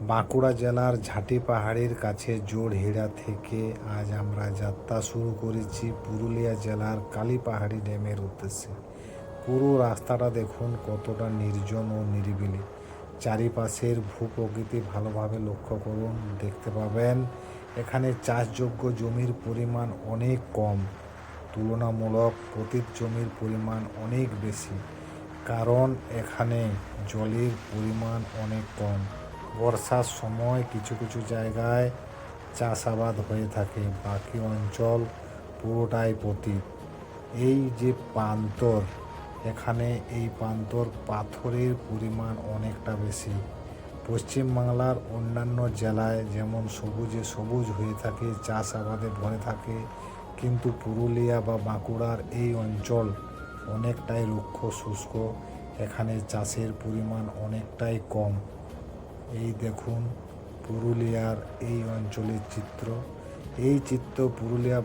বাঁকুড়া জেলার ঝাঁটি পাহাড়ের কাছে জোড়হিড়া থেকে আজ আমরা যাত্রা শুরু করেছি পুরুলিয়া জেলার কালীপাহাড়ি ড্যামের উদ্দেশ্যে। পুরো রাস্তাটা দেখুন কতটা নির্জন ও নিরিবিলি। চারিপাশের ভূপ্রকৃতি ভালোভাবে লক্ষ্য করুন, দেখতে পাবেন এখানে চাষযোগ্য জমির পরিমাণ অনেক কম, তুলনামূলক পতিত জমির পরিমাণ অনেক বেশি, কারণ এখানে জলের পরিমাণ অনেক কম। বর্ষার সময় কিছু কিছু জায়গায় চাষাবাদ হয়ে থাকে, বাকি অঞ্চল পুরোটাই পতিত। এই যে প্রান্তর, এখানে এই প্রান্তর পাথরের পরিমাণ অনেকটা বেশি। পশ্চিমবাংলার অন্যান্য জেলায় যেমন সবুজে সবুজ হয়ে থাকে, চাষাবাদে ভরে থাকে, কিন্তু পুরুলিয়া বা বাঁকুড়ার এই অঞ্চল অনেকটাই রুক্ষ শুষ্ক, এখানে চাষের পরিমাণ অনেকটাই কম। এই দেখুন পুরুলিয়ার এই অঞ্চলের চিত্র। এই চিত্র পুরুলিয়া